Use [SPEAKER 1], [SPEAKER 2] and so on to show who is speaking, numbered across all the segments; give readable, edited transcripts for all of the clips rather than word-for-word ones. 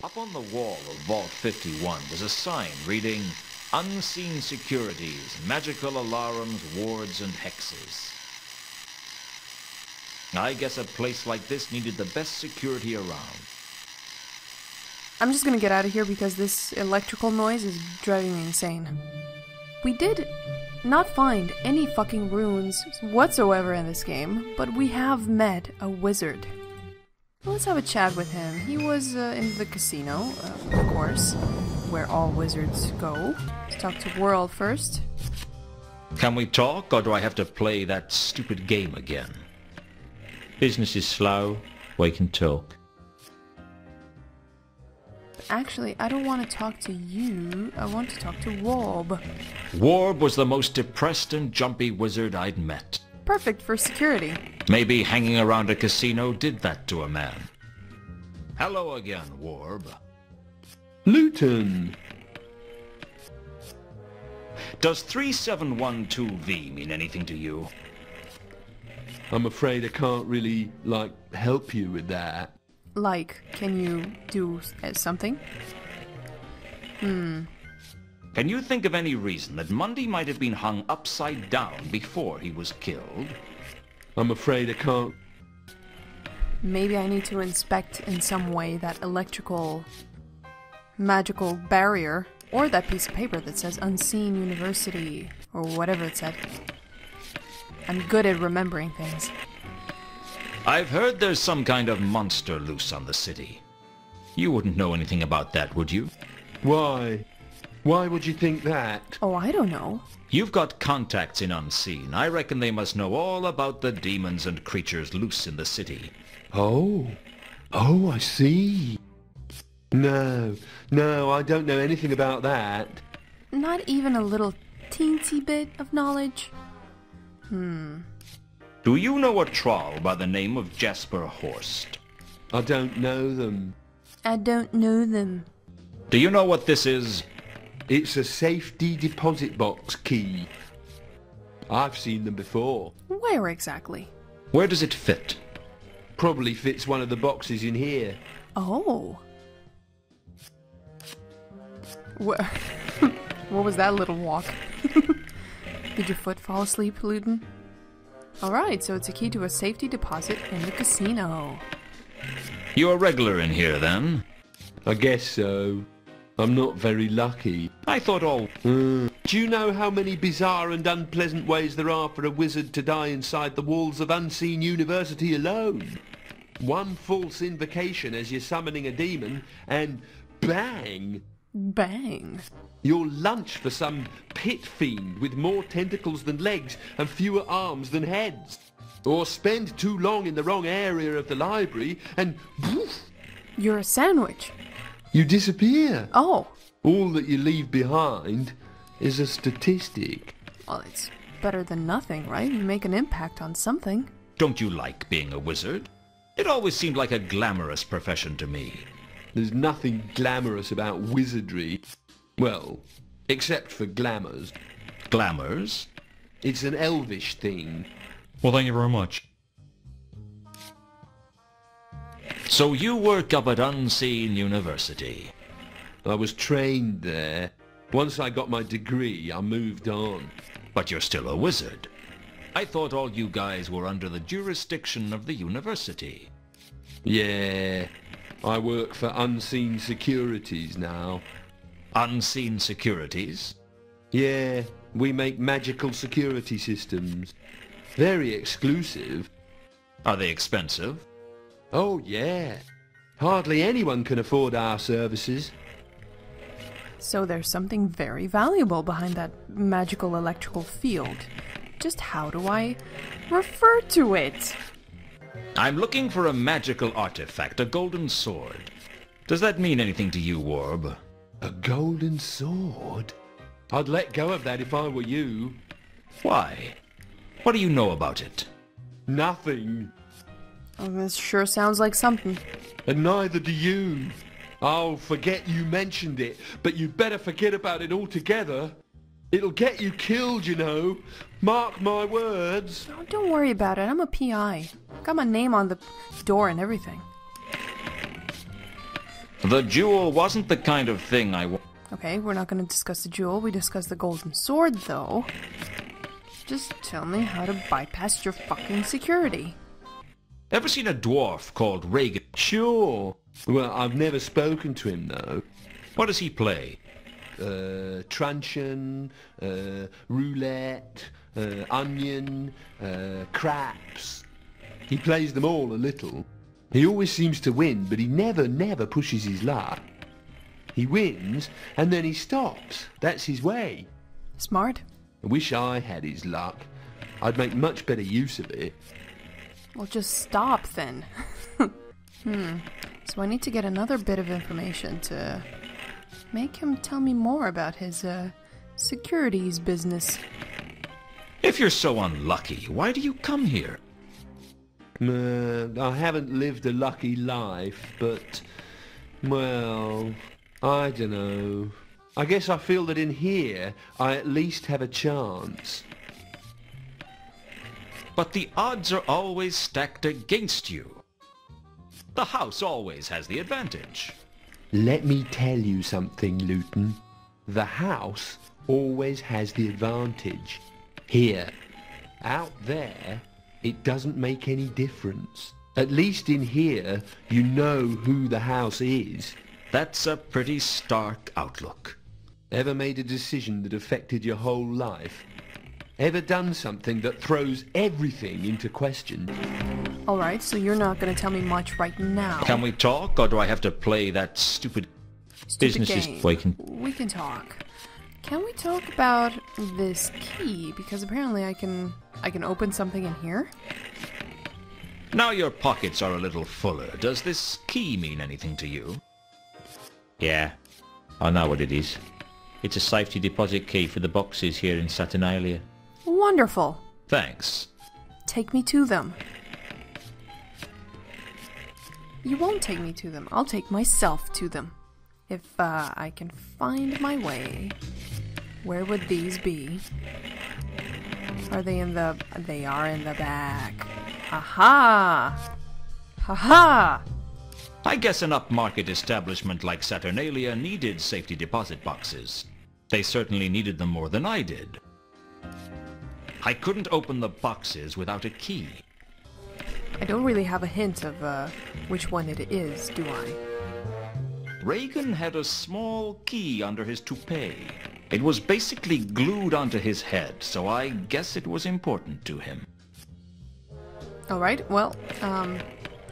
[SPEAKER 1] Up on the wall of Vault 51 was a sign reading, "Unseen securities, magical alarms, wards, and hexes." I guess a place like this needed the best security around.
[SPEAKER 2] I'm just gonna get out of here because this electrical noise is driving me insane. We did not find any fucking runes whatsoever in this game, but we have met a wizard. Let's have a chat with him. He was in the casino, of course, where all wizards go. Let's talk to World first.
[SPEAKER 1] Can we talk, or do I have to play that stupid game again? Business is slow, we can talk.
[SPEAKER 2] Actually, I don't want to talk to you. I want to talk to Warb.
[SPEAKER 1] Warb was the most depressed and jumpy wizard I'd met.
[SPEAKER 2] Perfect for security.
[SPEAKER 1] Maybe hanging around a casino did that to a man. Hello again, Warb.
[SPEAKER 3] Luton!
[SPEAKER 1] Does 3712V mean anything to you?
[SPEAKER 3] I'm afraid I can't really, help you with that.
[SPEAKER 2] Can you do something?
[SPEAKER 1] Can you think of any reason that Mundy might have been hung upside down before he was killed?
[SPEAKER 3] I'm afraid I can't.
[SPEAKER 2] Maybe I need to inspect in some way that electrical magical barrier, or that piece of paper that says Unseen University, or whatever it said. I'm good at remembering things.
[SPEAKER 1] I've heard there's some kind of monster loose on the city. You wouldn't know anything about that, would you?
[SPEAKER 3] Why? Why would you think that?
[SPEAKER 2] Oh, I don't know.
[SPEAKER 1] You've got contacts in Unseen. I reckon they must know all about the demons and creatures loose in the city.
[SPEAKER 3] Oh, I see. No, I don't know anything about that.
[SPEAKER 2] Not even a little teensy bit of knowledge?
[SPEAKER 1] Do you know a troll by the name of Jasper Horst?
[SPEAKER 3] I don't know them.
[SPEAKER 2] I don't know them.
[SPEAKER 1] Do you know what this is?
[SPEAKER 3] It's a safety deposit box key. I've seen them before.
[SPEAKER 2] Where exactly?
[SPEAKER 1] Where does it fit?
[SPEAKER 3] Probably fits one of the boxes in here.
[SPEAKER 2] Oh. What was that little walk? Did your foot fall asleep, Luton? Alright, so it's a key to a safety deposit in the casino.
[SPEAKER 1] You're a regular in here, then?
[SPEAKER 3] I guess so. I'm not very lucky.
[SPEAKER 1] I thought all...
[SPEAKER 3] Do you know how many bizarre and unpleasant ways there are for a wizard to die inside the walls of Unseen University alone? One false invocation as you're summoning a demon, and bang!
[SPEAKER 2] Bang!
[SPEAKER 3] You're lunch for some pit fiend with more tentacles than legs and fewer arms than heads. Or spend too long in the wrong area of the library and poof,
[SPEAKER 2] You're a sandwich.
[SPEAKER 3] you disappear.
[SPEAKER 2] Oh.
[SPEAKER 3] All that you leave behind is a statistic.
[SPEAKER 2] Well, it's better than nothing, right? You make an impact on something.
[SPEAKER 1] Don't you like being a wizard? It always seemed like a glamorous profession to me.
[SPEAKER 3] There's nothing glamorous about wizardry. Well, except for glamours.
[SPEAKER 1] Glamours?
[SPEAKER 3] It's an elvish thing.
[SPEAKER 1] Well, thank you very much. So you work up at Unseen University.
[SPEAKER 3] I was trained there. Once I got my degree, I moved on.
[SPEAKER 1] But you're still a wizard. I thought all you guys were under the jurisdiction of the university.
[SPEAKER 3] Yeah, I work for Unseen Securities now.
[SPEAKER 1] Unseen Securities?
[SPEAKER 3] Yeah, we make magical security systems. Very exclusive.
[SPEAKER 1] Are they expensive?
[SPEAKER 3] Oh yeah. Hardly anyone can afford our services.
[SPEAKER 2] So there's something very valuable behind that magical electrical field. Just how do I refer to it?
[SPEAKER 1] I'm looking for a magical artifact, a golden sword. Does that mean anything to you, Warb?
[SPEAKER 3] A golden sword? I'd let go of that if I were you.
[SPEAKER 1] Why? What do you know about it?
[SPEAKER 3] Nothing.
[SPEAKER 2] Oh, this sure sounds like something.
[SPEAKER 3] And neither do you. I'll forget you mentioned it, but you'd better forget about it altogether. It'll get you killed, you know. Mark my words.
[SPEAKER 2] Oh, don't worry about it. I'm a PI. Got my name on the door and everything.
[SPEAKER 1] The jewel wasn't the kind of thing I
[SPEAKER 2] Okay, we're not going to discuss the jewel. We discussed the golden sword, though. Just tell me how to bypass your fucking security.
[SPEAKER 1] Ever seen a dwarf called Reagan?
[SPEAKER 3] Sure. Well, I've never spoken to him, though.
[SPEAKER 1] What does he play?
[SPEAKER 3] Truncheon, roulette, onion, craps. He plays them all a little. He always seems to win, but he never pushes his luck. He wins, and then he stops. That's his way.
[SPEAKER 2] Smart.
[SPEAKER 3] I wish I had his luck. I'd make much better use of it.
[SPEAKER 2] Well, just stop, then. So I need to get another bit of information to make him tell me more about his, securities business.
[SPEAKER 1] If you're so unlucky, why do you come here?
[SPEAKER 3] I haven't lived a lucky life, but, well, I don't know. I guess I feel that in here, I at least have a chance.
[SPEAKER 1] But the odds are always stacked against you. The house always has the advantage.
[SPEAKER 3] Let me tell you something, Luton. The house always has the advantage. Here. Out there, it doesn't make any difference. At least in here, you know who the house is.
[SPEAKER 1] That's a pretty stark outlook.
[SPEAKER 3] Ever made a decision that affected your whole life? Ever done something that throws everything into question?
[SPEAKER 2] Alright, so you're not gonna tell me much right now.
[SPEAKER 1] Can we talk, or do I have to play that stupid business
[SPEAKER 2] game. We can talk. Can we talk about this key? Because apparently I can open something in here.
[SPEAKER 1] Now your pockets are a little fuller. Does this key mean anything to you? Yeah, I know what it is. It's a safety deposit key for the boxes here in Saturnalia.
[SPEAKER 2] Wonderful.
[SPEAKER 1] Thanks.
[SPEAKER 2] Take me to them. You won't take me to them. I'll take myself to them. If I can find my way. Where would these be? Are they in the... They are in the back. Aha! Ha-ha!
[SPEAKER 1] I guess an upmarket establishment like Saturnalia needed safety deposit boxes. They certainly needed them more than I did. I couldn't open the boxes without a key.
[SPEAKER 2] I don't really have a hint of which one it is, do I?
[SPEAKER 1] Reagan had a small key under his toupee. It was basically glued onto his head, so I guess it was important to him.
[SPEAKER 2] Alright, well, I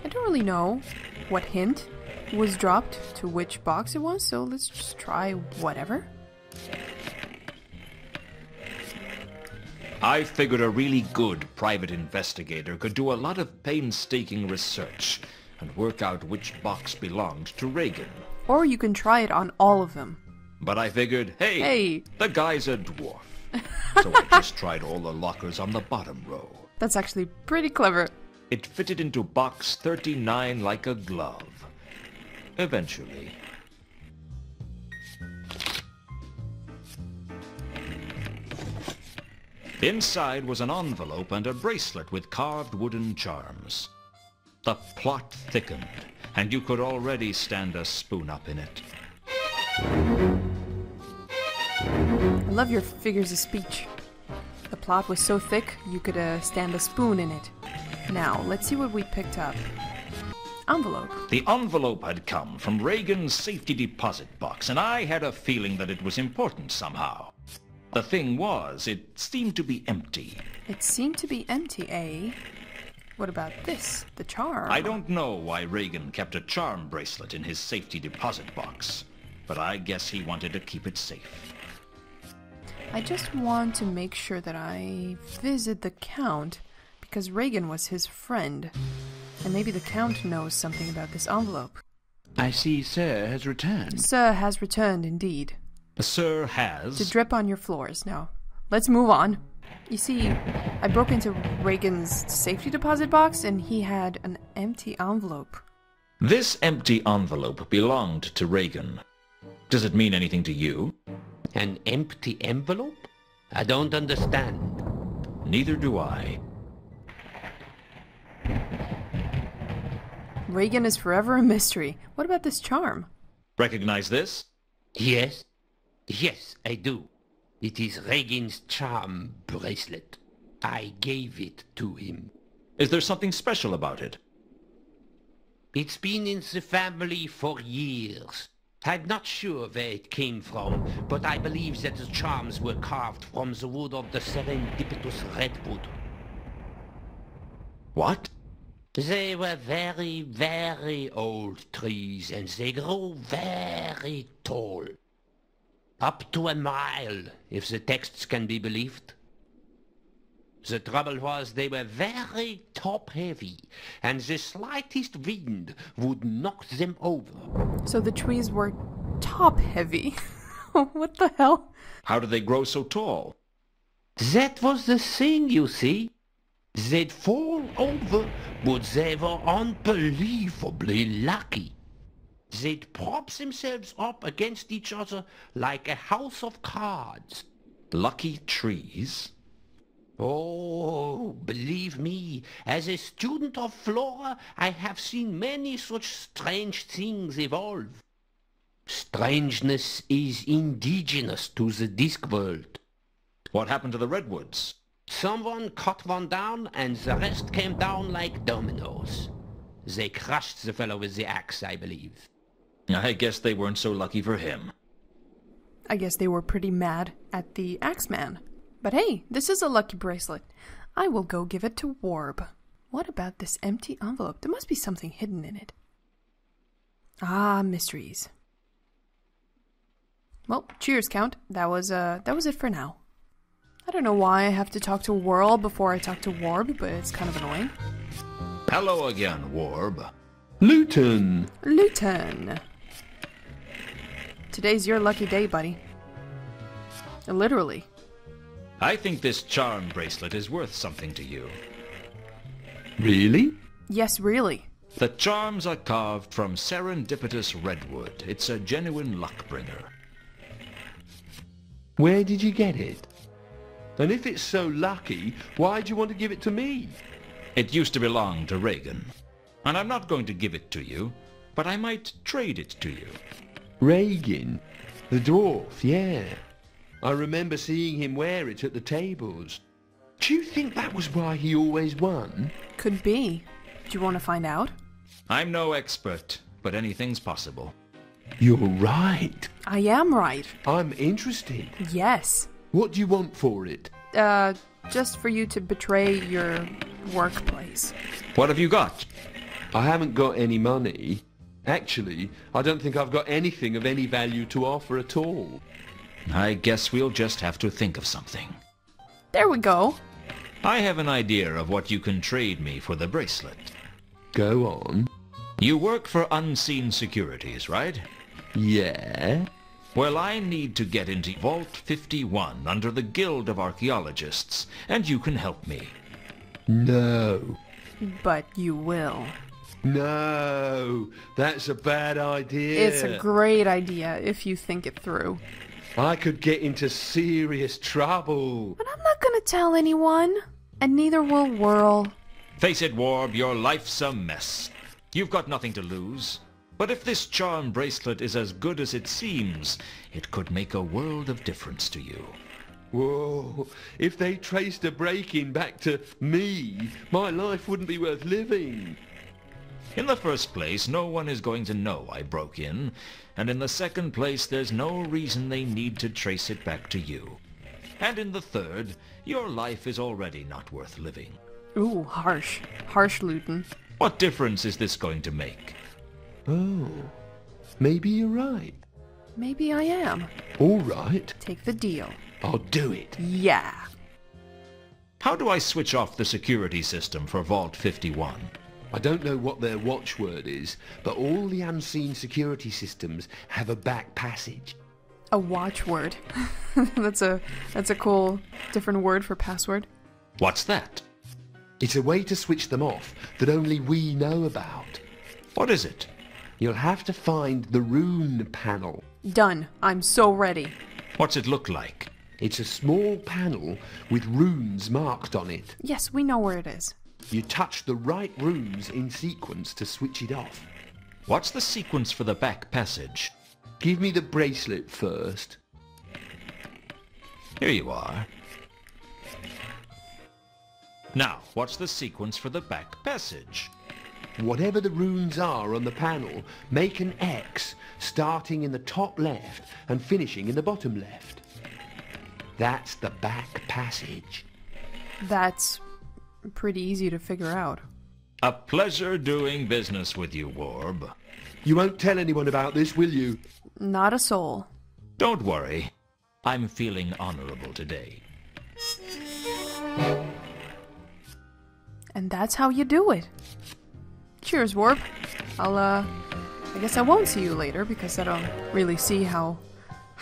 [SPEAKER 2] don't really know what hint was dropped to which box it was, so let's just try whatever.
[SPEAKER 1] I figured a really good private investigator could do a lot of painstaking research and work out which box belonged to Reagan.
[SPEAKER 2] Or you can try it on all of them.
[SPEAKER 1] But I figured, hey, the guy's a dwarf. So I just tried all the lockers on the bottom row.
[SPEAKER 2] That's actually pretty clever.
[SPEAKER 1] It fitted into box 39 like a glove. Eventually. Inside was an envelope and a bracelet with carved wooden charms. The plot thickened, and you could already stand a spoon up in it.
[SPEAKER 2] I love your figures of speech. The plot was so thick, you could stand a spoon in it. Now, let's see what we picked up. Envelope.
[SPEAKER 1] The envelope had come from Reagan's safety deposit box, and I had a feeling that it was important somehow. The thing was, it seemed to be empty.
[SPEAKER 2] It seemed to be empty, eh? What about this? The charm?
[SPEAKER 1] I don't know why Reagan kept a charm bracelet in his safety deposit box, but I guess he wanted to keep it safe.
[SPEAKER 2] I just want to make sure that I visit the Count, because Reagan was his friend. And maybe the Count knows something about this envelope.
[SPEAKER 4] I see Sir has returned.
[SPEAKER 2] Sir has returned, indeed.
[SPEAKER 1] Sir has...
[SPEAKER 2] To drip on your floors. Now, let's move on. You see, I broke into Reagan's safety deposit box, and he had an empty envelope.
[SPEAKER 1] This empty envelope belonged to Reagan. Does it mean anything to you?
[SPEAKER 3] An empty envelope? I don't understand.
[SPEAKER 1] Neither do I.
[SPEAKER 2] Reagan is forever a mystery. What about this charm?
[SPEAKER 1] Recognize this?
[SPEAKER 3] Yes? Yes, I do. It is Regin's charm bracelet. I gave it to him.
[SPEAKER 1] Is there something special about it?
[SPEAKER 3] It's been in the family for years. I'm not sure where it came from, but I believe that the charms were carved from the wood of the serendipitous redwood.
[SPEAKER 1] What?
[SPEAKER 3] They were very, very old trees, and they grew very tall. Up to a mile, if the texts can be believed. The trouble was they were very top-heavy, and the slightest wind would knock them over.
[SPEAKER 2] So the trees were top-heavy. What the hell?
[SPEAKER 1] How do they grow so tall?
[SPEAKER 3] That was the thing, you see. They'd fall over, but they were unbelievably lucky. They'd prop themselves up against each other like a house of cards.
[SPEAKER 1] Lucky trees?
[SPEAKER 3] Oh, believe me, as a student of flora, I have seen many such strange things evolve. Strangeness is indigenous to the Discworld.
[SPEAKER 1] What happened to the redwoods?
[SPEAKER 3] Someone cut one down, and the rest came down like dominoes. They crushed the fellow with the axe, I believe.
[SPEAKER 1] I guess they weren't so lucky for him.
[SPEAKER 2] I guess they were pretty mad at the Axeman. But hey, this is a lucky bracelet. I will go give it to Warb. What about this empty envelope? There must be something hidden in it. Ah, mysteries. Well, cheers, Count. That was it for now. I don't know why I have to talk to Whirl before I talk to Warb, but it's kind of annoying.
[SPEAKER 1] Hello again, Warb.
[SPEAKER 3] Luton!
[SPEAKER 2] Luton! Today's your lucky day, buddy. Literally.
[SPEAKER 1] I think this charm bracelet is worth something to you.
[SPEAKER 3] Really?
[SPEAKER 2] Yes, really.
[SPEAKER 1] The charms are carved from serendipitous redwood. It's a genuine luck bringer.
[SPEAKER 3] Where did you get it? And if it's so lucky, why do you want to give it to me?
[SPEAKER 1] It used to belong to Regan. And I'm not going to give it to you, but I might trade it to you.
[SPEAKER 3] Regan? The dwarf, yeah. I remember seeing him wear it at the tables. Do you think that was why he always won?
[SPEAKER 2] Could be. Do you want to find out?
[SPEAKER 1] I'm no expert, but anything's possible.
[SPEAKER 3] You're right.
[SPEAKER 2] I am right.
[SPEAKER 3] I'm interested.
[SPEAKER 2] Yes.
[SPEAKER 3] What do you want for it?
[SPEAKER 2] Just for you to betray your workplace.
[SPEAKER 1] What have you got?
[SPEAKER 3] I haven't got any money. Actually, I don't think I've got anything of any value to offer at all.
[SPEAKER 1] I guess we'll just have to think of something.
[SPEAKER 2] There we go.
[SPEAKER 1] I have an idea of what you can trade me for the bracelet.
[SPEAKER 3] Go on.
[SPEAKER 1] You work for Unseen Securities, right?
[SPEAKER 3] Yeah?
[SPEAKER 1] Well, I need to get into Vault 51 under the Guild of Archaeologists, and you can help me.
[SPEAKER 3] No.
[SPEAKER 2] But you will.
[SPEAKER 3] No, that's a bad idea.
[SPEAKER 2] It's a great idea if you think it through.
[SPEAKER 3] I could get into serious trouble.
[SPEAKER 2] But I'm not gonna tell anyone. And neither will Whirl.
[SPEAKER 1] Face it, Warb, your life's a mess. You've got nothing to lose. But if this charm bracelet is as good as it seems, it could make a world of difference to you.
[SPEAKER 3] Whoa, if they traced a break-in back to me, my life wouldn't be worth living.
[SPEAKER 1] In the first place, no one is going to know I broke in, and in the second place, there's no reason they need to trace it back to you. And in the third, your life is already not worth living.
[SPEAKER 2] Ooh, harsh. Harsh, Luton.
[SPEAKER 1] What difference is this going to make?
[SPEAKER 3] Oh, maybe you're right.
[SPEAKER 2] Maybe I am.
[SPEAKER 3] All right,
[SPEAKER 2] Take the deal.
[SPEAKER 3] I'll do it.
[SPEAKER 2] Yeah.
[SPEAKER 1] How do I switch off the security system for Vault 51?
[SPEAKER 3] I don't know what their watchword is, but all the unseen security systems have a back passage.
[SPEAKER 2] A watchword. That's a cool different word for password.
[SPEAKER 1] What's that?
[SPEAKER 3] It's a way to switch them off that only we know about.
[SPEAKER 1] What is it?
[SPEAKER 3] You'll have to find the rune panel.
[SPEAKER 2] Done. I'm so ready.
[SPEAKER 1] What's it look like?
[SPEAKER 3] It's a small panel with runes marked on it.
[SPEAKER 2] Yes, we know where it is.
[SPEAKER 3] You touch the right runes in sequence to switch it off.
[SPEAKER 1] What's the sequence for the back passage?
[SPEAKER 3] Give me the bracelet first.
[SPEAKER 1] Here you are. Now, what's the sequence for the back passage?
[SPEAKER 3] Whatever the runes are on the panel, make an X, starting in the top left and finishing in the bottom left. That's the back passage.
[SPEAKER 2] That's pretty easy to figure out.
[SPEAKER 1] A pleasure doing business with you, Warb.
[SPEAKER 3] You won't tell anyone about this, will you?
[SPEAKER 2] Not a soul.
[SPEAKER 1] Don't worry. I'm feeling honorable today.
[SPEAKER 2] And that's how you do it. Cheers, Warp. I guess I won't see you later because I don't really see how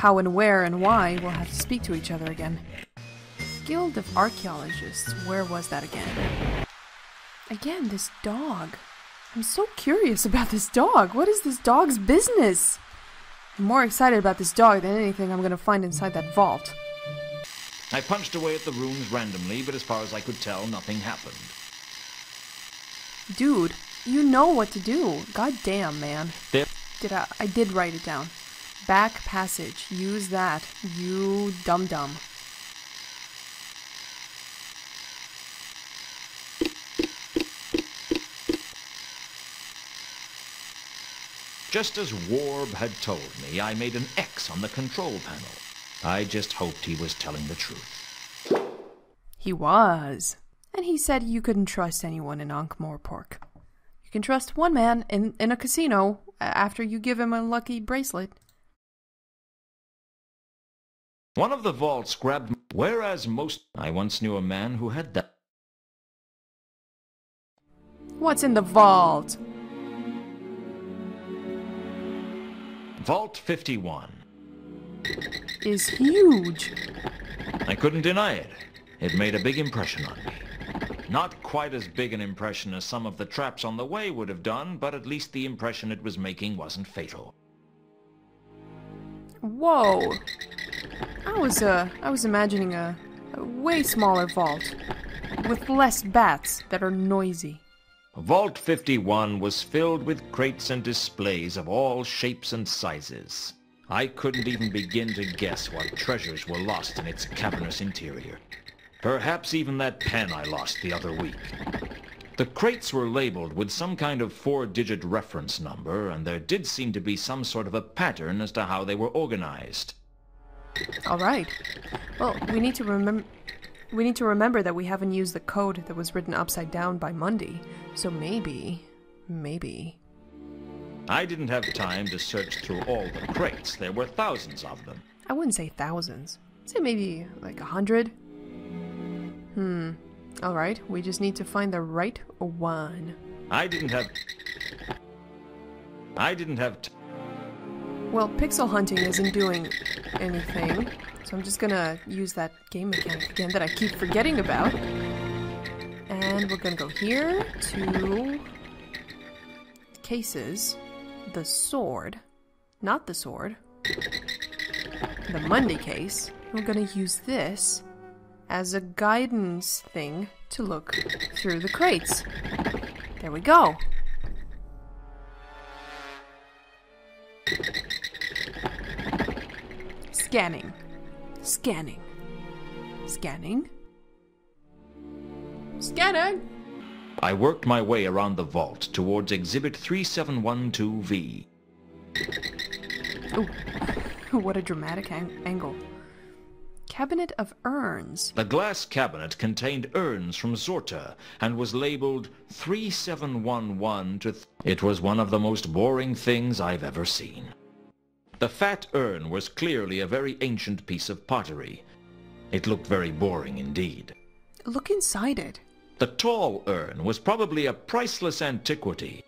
[SPEAKER 2] and where and why we'll have to speak to each other again. Guild of Archaeologists. Where was that again? Again, this dog. I'm so curious about this dog. What is this dog's business? I'm more excited about this dog than anything I'm gonna find inside that vault.
[SPEAKER 1] I punched away at the runes randomly, but as far as I could tell, nothing happened.
[SPEAKER 2] Dude, you know what to do. God damn, man.
[SPEAKER 1] There.
[SPEAKER 2] I did write it down. Back passage. Use that. You dum-dum.
[SPEAKER 1] Just as Warb had told me, I made an X on the control panel. I just hoped he was telling the truth.
[SPEAKER 2] He was. And he said you couldn't trust anyone in Ankh-Morpork. You can trust one man in a casino after you give him a lucky bracelet.
[SPEAKER 1] One of the vaults grabbed... Whereas most... I once knew a man who had that...
[SPEAKER 2] What's in the vault?
[SPEAKER 1] Vault 51.
[SPEAKER 2] Is huge.
[SPEAKER 1] I couldn't deny it. It made a big impression on me. Not quite as big an impression as some of the traps on the way would have done, but at least the impression it was making wasn't fatal.
[SPEAKER 2] Whoa. I was imagining a way smaller vault with less bats that are noisy.
[SPEAKER 1] Vault 51 was filled with crates and displays of all shapes and sizes. I couldn't even begin to guess what treasures were lost in its cavernous interior. Perhaps even that pen I lost the other week. The crates were labeled with some kind of 4-digit reference number, and there did seem to be some sort of a pattern as to how they were organized.
[SPEAKER 2] All right. Well, we need to remember that we haven't used the code that was written upside down by Monday. So maybe.
[SPEAKER 1] I didn't have time to search through all the crates. There were thousands of them.
[SPEAKER 2] I wouldn't say thousands. I'd say maybe like 100. All right. We just need to find the right one.
[SPEAKER 1] I didn't have
[SPEAKER 2] Well, pixel hunting isn't doing anything, so I'm just gonna use that game mechanic again that I keep forgetting about. And we're gonna go here to cases, the sword, not the sword, the Monday case. We're gonna use this as a guidance thing to look through the crates. There we go. Scanning. Scanning. Scanning. Scanning!
[SPEAKER 1] I worked my way around the vault towards Exhibit 3712V.
[SPEAKER 2] Ooh, what a dramatic angle. Cabinet of urns.
[SPEAKER 1] The glass cabinet contained urns from Zorta and was labeled 3711 to... It was one of the most boring things I've ever seen. The fat urn was clearly a very ancient piece of pottery. It looked very boring indeed.
[SPEAKER 2] Look inside it.
[SPEAKER 1] The tall urn was probably a priceless antiquity,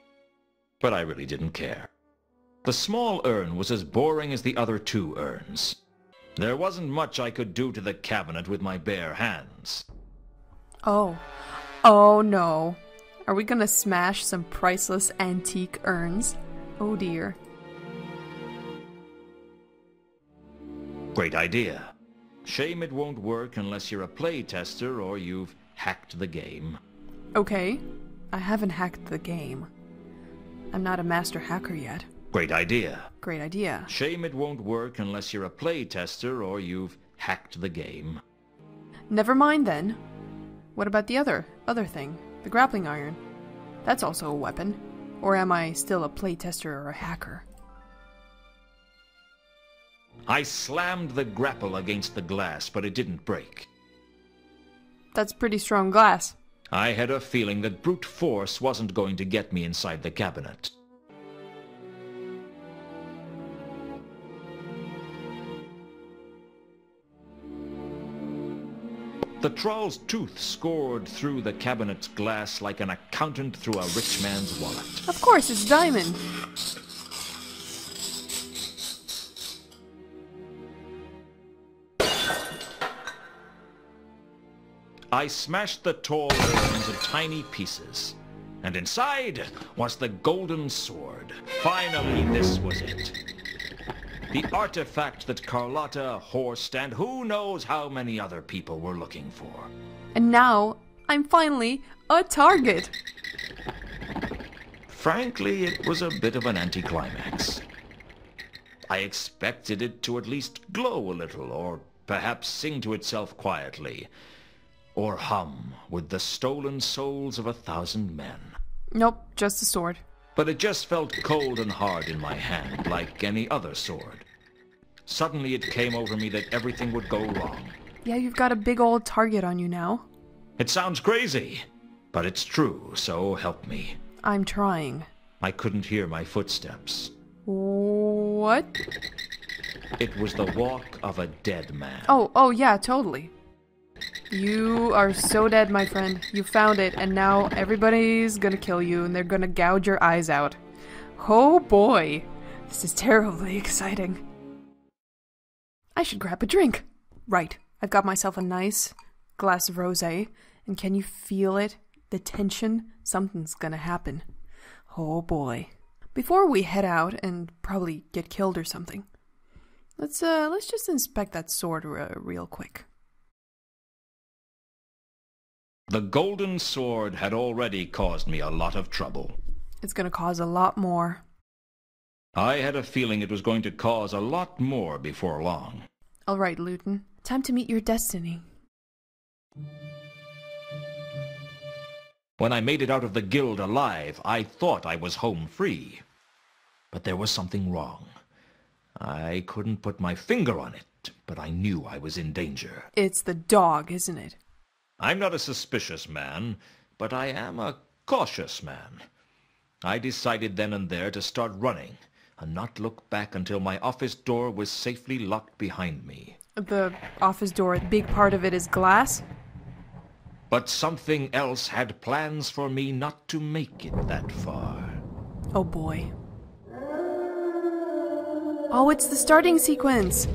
[SPEAKER 1] but I really didn't care. The small urn was as boring as the other two urns. There wasn't much I could do to the cabinet with my bare hands.
[SPEAKER 2] Oh no. Are we gonna smash some priceless antique urns? Oh dear.
[SPEAKER 1] Great idea. Shame it won't work unless you're a playtester or you've hacked the game.
[SPEAKER 2] Okay, I haven't hacked the game. I'm not a master hacker yet.
[SPEAKER 1] Great idea.
[SPEAKER 2] Great idea.
[SPEAKER 1] Shame it won't work unless you're a playtester or you've hacked the game.
[SPEAKER 2] Never mind then. What about the other thing? The grappling iron. That's also a weapon. Or am I still a playtester or a hacker?
[SPEAKER 1] I slammed the grapple against the glass, but it didn't break.
[SPEAKER 2] That's pretty strong glass.
[SPEAKER 1] I had a feeling that brute force wasn't going to get me inside the cabinet. The troll's tooth scored through the cabinet's glass like an accountant through a rich man's wallet.
[SPEAKER 2] Of course, it's diamond.
[SPEAKER 1] I smashed the tall earth into tiny pieces, and inside was the golden sword. Finally, this was it. The artifact that Carlotta, Horst, and who knows how many other people were looking for.
[SPEAKER 2] And now, I'm finally a target.
[SPEAKER 1] Frankly, it was a bit of an anticlimax. I expected it to at least glow a little, or perhaps sing to itself quietly, or hum with the stolen souls of 1,000 men.
[SPEAKER 2] Nope, just a sword.
[SPEAKER 1] But it just felt cold and hard in my hand, like any other sword. Suddenly it came over me that everything would go wrong.
[SPEAKER 2] Yeah, you've got a big old target on you now.
[SPEAKER 1] It sounds crazy, but it's true, so help me.
[SPEAKER 2] I'm trying.
[SPEAKER 1] I couldn't hear my footsteps.
[SPEAKER 2] What?
[SPEAKER 1] It was the walk of a dead man.
[SPEAKER 2] Oh yeah, totally. You are so dead, my friend. You found it, and now everybody's gonna kill you, and they're gonna gouge your eyes out. Oh boy, this is terribly exciting. I should grab a drink. Right, I've got myself a nice glass of rosé, and can you feel it? The tension? Something's gonna happen. Oh boy. Before we head out and probably get killed or something, let's just inspect that sword real quick.
[SPEAKER 1] The golden sword had already caused me a lot of trouble.
[SPEAKER 2] It's gonna cause a lot more.
[SPEAKER 1] I had a feeling it was going to cause a lot more before long.
[SPEAKER 2] All right, Luton. Time to meet your destiny.
[SPEAKER 1] When I made it out of the guild alive, I thought I was home free. But there was something wrong. I couldn't put my finger on it, but I knew I was in danger.
[SPEAKER 2] It's the dog, isn't it?
[SPEAKER 1] I'm not a suspicious man, but I am a cautious man. I decided then and there to start running, and not look back until my office door was safely locked behind me.
[SPEAKER 2] The office door, a big part of it is glass?
[SPEAKER 1] But something else had plans for me not to make it that far.
[SPEAKER 2] Oh boy. Oh, it's the starting sequence!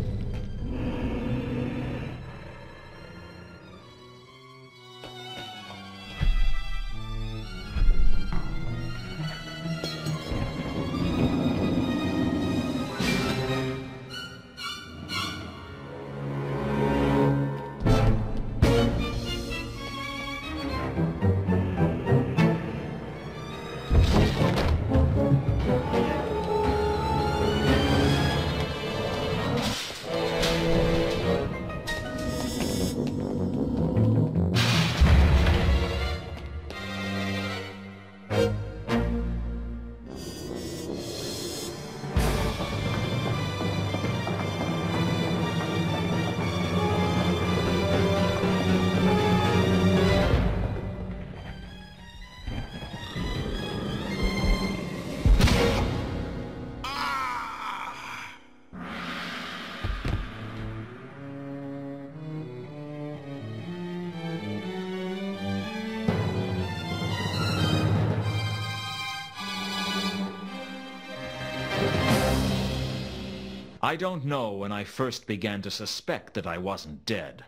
[SPEAKER 1] I don't know when I first began to suspect that I wasn't dead.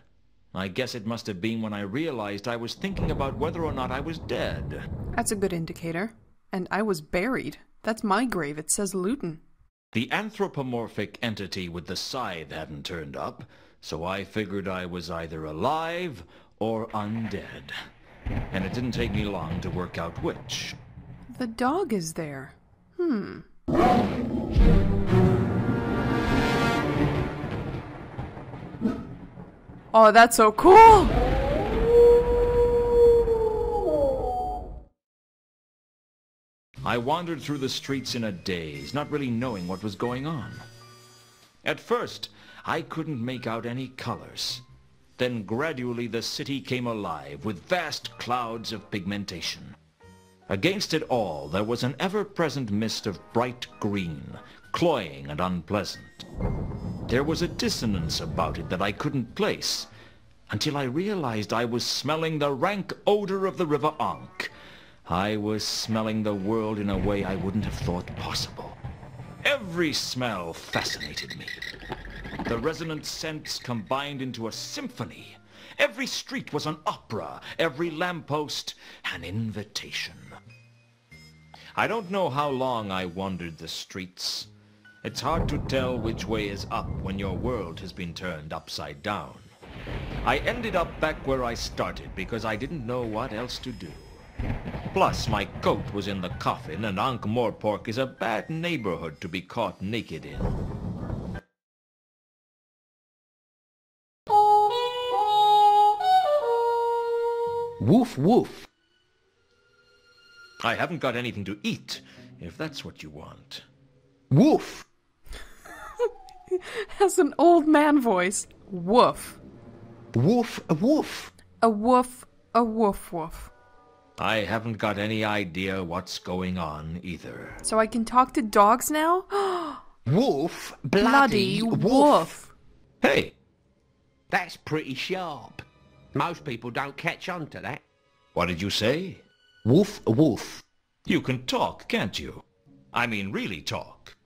[SPEAKER 1] I guess it must have been when I realized I was thinking about whether or not I was dead.
[SPEAKER 2] That's a good indicator. And I was buried. That's my grave. It says Luton.
[SPEAKER 1] The anthropomorphic entity with the scythe hadn't turned up, so I figured I was either alive or undead. And it didn't take me long to work out which.
[SPEAKER 2] The dog is there. Oh, that's so cool!
[SPEAKER 1] I wandered through the streets in a daze, not really knowing what was going on. At first, I couldn't make out any colors. Then gradually the city came alive with vast clouds of pigmentation. Against it all, there was an ever-present mist of bright green, cloying and unpleasant. There was a dissonance about it that I couldn't place, until I realized I was smelling the rank odor of the River Ankh. I was smelling the world in a way I wouldn't have thought possible. Every smell fascinated me. The resonant scents combined into a symphony. Every street was an opera, every lamppost an invitation. I don't know how long I wandered the streets. It's hard to tell which way is up when your world has been turned upside down. I ended up back where I started because I didn't know what else to do. Plus, my coat was in the coffin, and Ankh-Morpork is a bad neighborhood to be caught naked in.
[SPEAKER 3] Woof woof.
[SPEAKER 1] I haven't got anything to eat, if that's what you want.
[SPEAKER 3] Woof.
[SPEAKER 2] Has an old man voice. Woof.
[SPEAKER 3] Woof woof.
[SPEAKER 2] A woof, a woof woof.
[SPEAKER 1] I haven't got any idea what's going on either.
[SPEAKER 2] So I can talk to dogs now?
[SPEAKER 3] Woof.
[SPEAKER 2] Bloody woof.
[SPEAKER 1] Hey!
[SPEAKER 3] That's pretty sharp. Most people don't catch on to that.
[SPEAKER 1] What did you say?
[SPEAKER 3] Woof woof.
[SPEAKER 1] You can talk, can't you? I mean, really talk.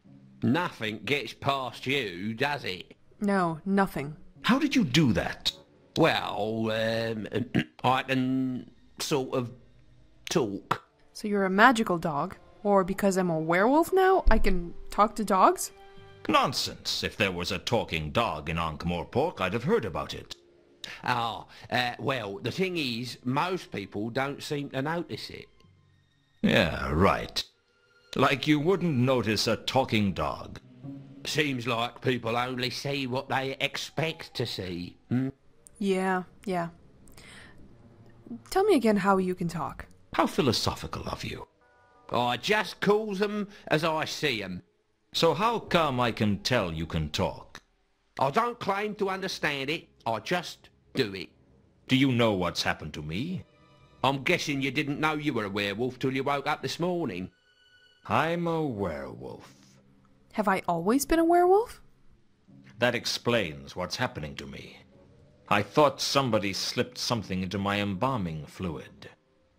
[SPEAKER 3] Nothing gets past you, does it?
[SPEAKER 2] No, nothing.
[SPEAKER 1] How did you do that?
[SPEAKER 3] Well, I can sort of talk.
[SPEAKER 2] So you're a magical dog? Or because I'm a werewolf now, I can talk to dogs?
[SPEAKER 1] Nonsense. If there was a talking dog in Ankh-Morpork, I'd have heard about it.
[SPEAKER 3] Well, the thing is, most people don't seem to notice it.
[SPEAKER 1] Yeah, right. Like you wouldn't notice a talking dog.
[SPEAKER 3] Seems like people only see what they expect to see.
[SPEAKER 2] Yeah. Tell me again how you can talk.
[SPEAKER 1] How philosophical of you.
[SPEAKER 3] I just calls them as I see 'em.
[SPEAKER 1] So how come I can tell you can talk?
[SPEAKER 3] I don't claim to understand it, I just do it.
[SPEAKER 1] Do you know what's happened to me?
[SPEAKER 3] I'm guessing you didn't know you were a werewolf till you woke up this morning.
[SPEAKER 1] I'm a werewolf.
[SPEAKER 2] Have I always been a werewolf?
[SPEAKER 1] That explains what's happening to me. I thought somebody slipped something into my embalming fluid.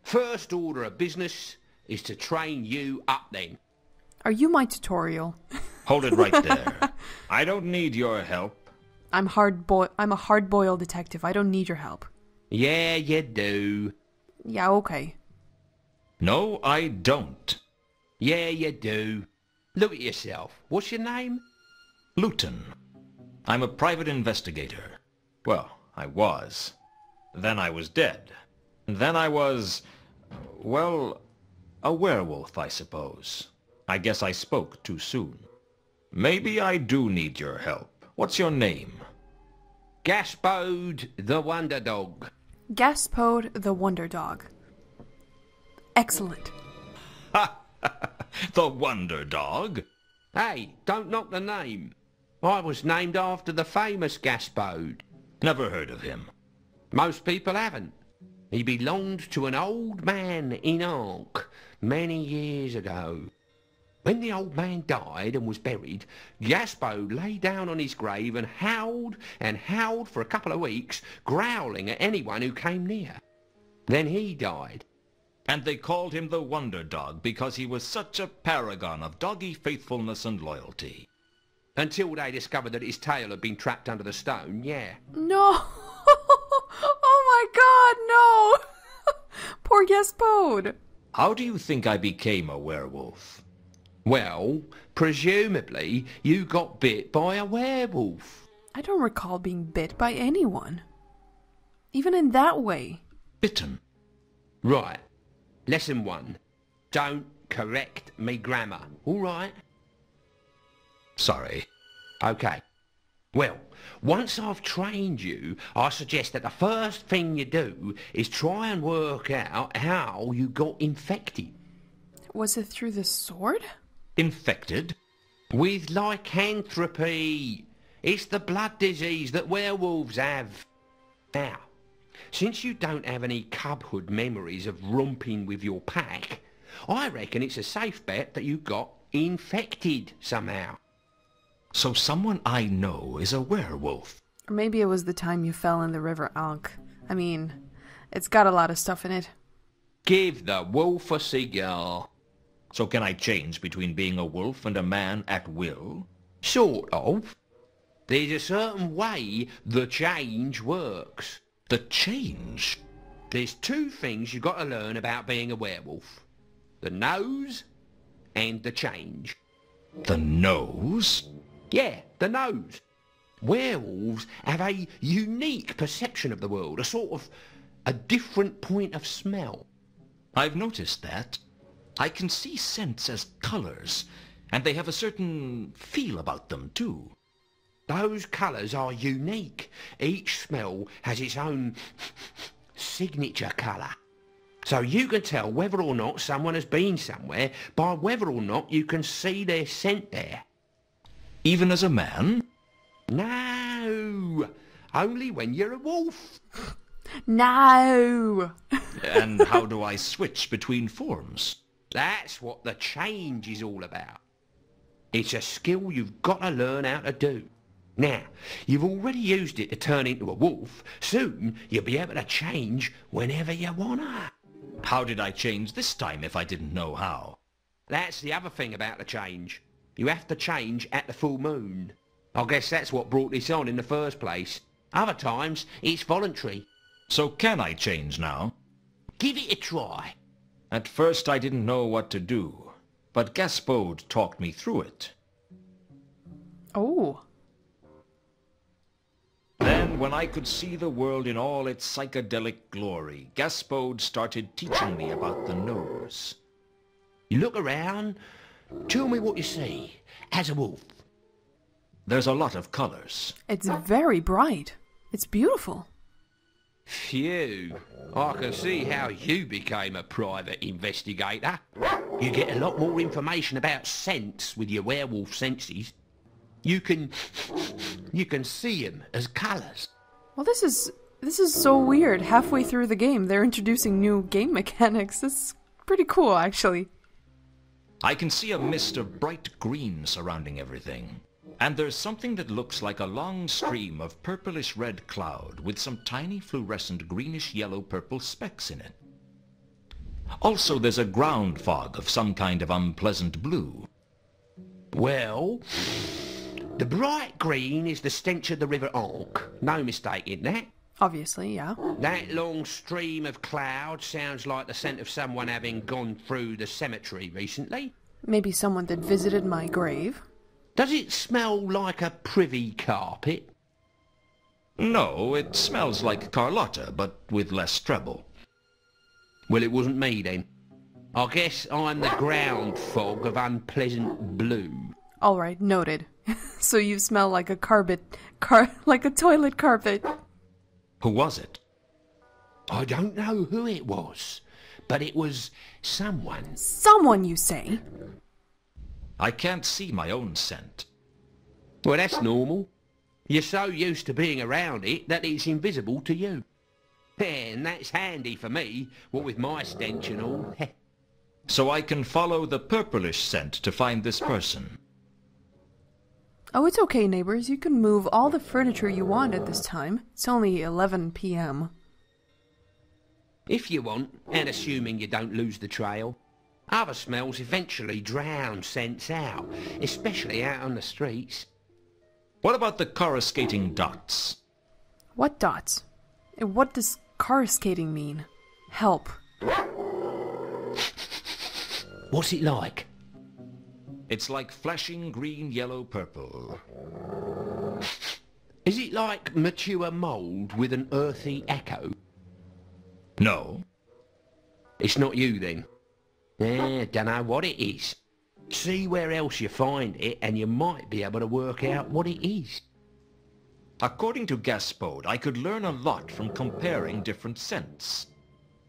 [SPEAKER 3] First order of business is to train you up then.
[SPEAKER 2] Are you my tutorial?
[SPEAKER 1] Hold it right there. I don't need your help.
[SPEAKER 2] I'm a hard-boiled detective. I don't need your help.
[SPEAKER 3] Yeah, you do.
[SPEAKER 2] Yeah, okay.
[SPEAKER 1] No, I don't.
[SPEAKER 3] Yeah, you do. Look at yourself. What's your name?
[SPEAKER 1] Luton. I'm a private investigator. Well, I was. Then I was dead. Then I was, well, a werewolf, I suppose. I guess I spoke too soon. Maybe I do need your help. What's your name?
[SPEAKER 3] Gaspode the Wonder Dog.
[SPEAKER 2] Gaspode the Wonder Dog. Excellent.
[SPEAKER 1] The Wonder Dog?
[SPEAKER 3] Hey, don't knock the name. I was named after the famous Gaspode.
[SPEAKER 1] Never heard of him.
[SPEAKER 3] Most people haven't. He belonged to an old man in Ankh many years ago. When the old man died and was buried, Gaspode lay down on his grave and howled for a couple of weeks, growling at anyone who came near. Then he died.
[SPEAKER 1] And they called him the Wonder Dog because he was such a paragon of doggy faithfulness and loyalty.
[SPEAKER 3] Until they discovered that his tail had been trapped under the stone, yeah.
[SPEAKER 2] No! Oh my god, no! Poor Gaspode.
[SPEAKER 1] How do you think I became a werewolf?
[SPEAKER 3] Well, presumably you got bit by a werewolf.
[SPEAKER 2] I don't recall being bit by anyone. Even in that way.
[SPEAKER 1] Bitten.
[SPEAKER 3] Right. Lesson 1. Don't correct me grammar, all right?
[SPEAKER 1] Sorry.
[SPEAKER 3] Okay. Well, Once I've trained you, I suggest that the first thing you do is try and work out how you got infected.
[SPEAKER 2] Was it through the sword?
[SPEAKER 1] Infected?
[SPEAKER 3] With lycanthropy. It's the blood disease that werewolves have. Now, since you don't have any cubhood memories of romping with your pack, I reckon it's a safe bet that you got infected somehow.
[SPEAKER 1] So someone I know is a werewolf.
[SPEAKER 2] Or maybe it was the time you fell in the river Ankh. I mean, it's got a lot of stuff in it.
[SPEAKER 3] Give the wolf a cigar.
[SPEAKER 1] So can I change between being a wolf and a man at will?
[SPEAKER 3] Sort of. There's a certain way the change works.
[SPEAKER 1] The change?
[SPEAKER 3] There's two things you've got to learn about being a werewolf. The nose and the change.
[SPEAKER 1] The nose?
[SPEAKER 3] Yeah, the nose. Werewolves have a unique perception of the world, a different point of smell.
[SPEAKER 1] I've noticed that. I can see scents as colours, and they have a certain feel about them too.
[SPEAKER 3] Those colours are unique. Each smell has its own signature colour. So you can tell whether or not someone has been somewhere by whether or not you can see their scent there.
[SPEAKER 1] Even as a man?
[SPEAKER 3] No, only when you're a wolf.
[SPEAKER 2] No!
[SPEAKER 1] And how do I switch between forms?
[SPEAKER 3] That's what the change is all about. It's a skill you've got to learn how to do. Now, you've already used it to turn into a wolf. Soon, you'll be able to change whenever you wanna.
[SPEAKER 1] How did I change this time if I didn't know how?
[SPEAKER 3] That's the other thing about the change. You have to change at the full moon. I guess that's what brought this on in the first place. Other times, it's voluntary.
[SPEAKER 1] So can I change now?
[SPEAKER 3] Give it a try.
[SPEAKER 1] At first I didn't know what to do, but Gaspode talked me through it.
[SPEAKER 2] Oh.
[SPEAKER 1] Then, when I could see the world in all its psychedelic glory, Gaspode started teaching me about the nose.
[SPEAKER 3] You look around, tell me what you see, as a wolf.
[SPEAKER 1] There's a lot of colours.
[SPEAKER 2] It's very bright. It's beautiful.
[SPEAKER 3] Phew, I can see how you became a private investigator. You get a lot more information about scents with your werewolf senses. You can see them as colours.
[SPEAKER 2] Well, this is so weird. Halfway through the game, they're introducing new game mechanics. This is pretty cool, actually.
[SPEAKER 1] I can see a mist of bright green surrounding everything. And there's something that looks like a long stream of purplish red cloud with some tiny fluorescent greenish yellow purple specks in it. Also, there's a ground fog of some kind of unpleasant blue.
[SPEAKER 3] Well, the bright green is the stench of the River Ankh. No mistake in that.
[SPEAKER 2] Obviously, yeah.
[SPEAKER 3] That long stream of cloud sounds like the scent of someone having gone through the cemetery recently.
[SPEAKER 2] Maybe someone that visited my grave.
[SPEAKER 3] Does it smell like a privy carpet?
[SPEAKER 1] No, it smells like Carlotta, but with less treble.
[SPEAKER 3] Well, it wasn't me then. I guess I'm the ground fog of unpleasant blue.
[SPEAKER 2] All right, noted. So you smell like a like a toilet carpet.
[SPEAKER 1] Who was it?
[SPEAKER 3] I don't know who it was, but it was someone.
[SPEAKER 2] Someone, you say?
[SPEAKER 1] I can't see my own scent.
[SPEAKER 3] Well, that's normal. You're so used to being around it that it's invisible to you. And that's handy for me, what with my stench and all.
[SPEAKER 1] So I can follow the purplish scent to find this person.
[SPEAKER 2] Oh, it's okay, neighbors. You can move all the furniture you want at this time. It's only 11 p.m.
[SPEAKER 3] If you want, and assuming you don't lose the trail. Other smells eventually drown scents out, especially out on the streets.
[SPEAKER 1] What about the coruscating dots?
[SPEAKER 2] What dots? And what does coruscating mean? Help.
[SPEAKER 3] What's it like?
[SPEAKER 1] It's like flashing green, yellow, purple.
[SPEAKER 3] Is it like mature mould with an earthy echo?
[SPEAKER 1] No.
[SPEAKER 3] It's not you then? Dunno what it is. See where else you find it and you might be able to work out what it is.
[SPEAKER 1] According to Gaspode, I could learn a lot from comparing different scents.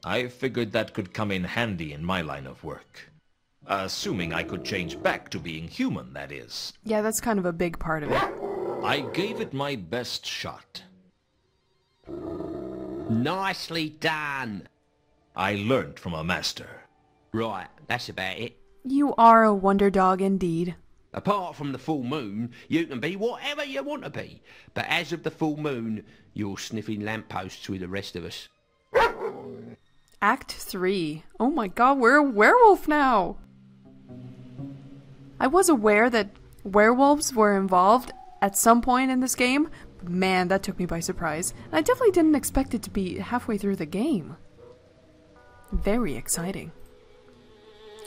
[SPEAKER 1] I figured that could come in handy in my line of work. Assuming I could change back to being human, that is.
[SPEAKER 2] Yeah, that's kind of a big part of it.
[SPEAKER 1] I gave it my best shot.
[SPEAKER 3] Nicely done.
[SPEAKER 1] I learned from a master.
[SPEAKER 3] Right, that's about it.
[SPEAKER 2] You are a wonder dog indeed.
[SPEAKER 3] Apart from the full moon, you can be whatever you want to be. But as of the full moon, you're sniffing lampposts with the rest of us.
[SPEAKER 2] Act 3. Oh my god, we're a werewolf now! I was aware that werewolves were involved at some point in this game, but man, that took me by surprise. And I definitely didn't expect it to be halfway through the game. Very exciting.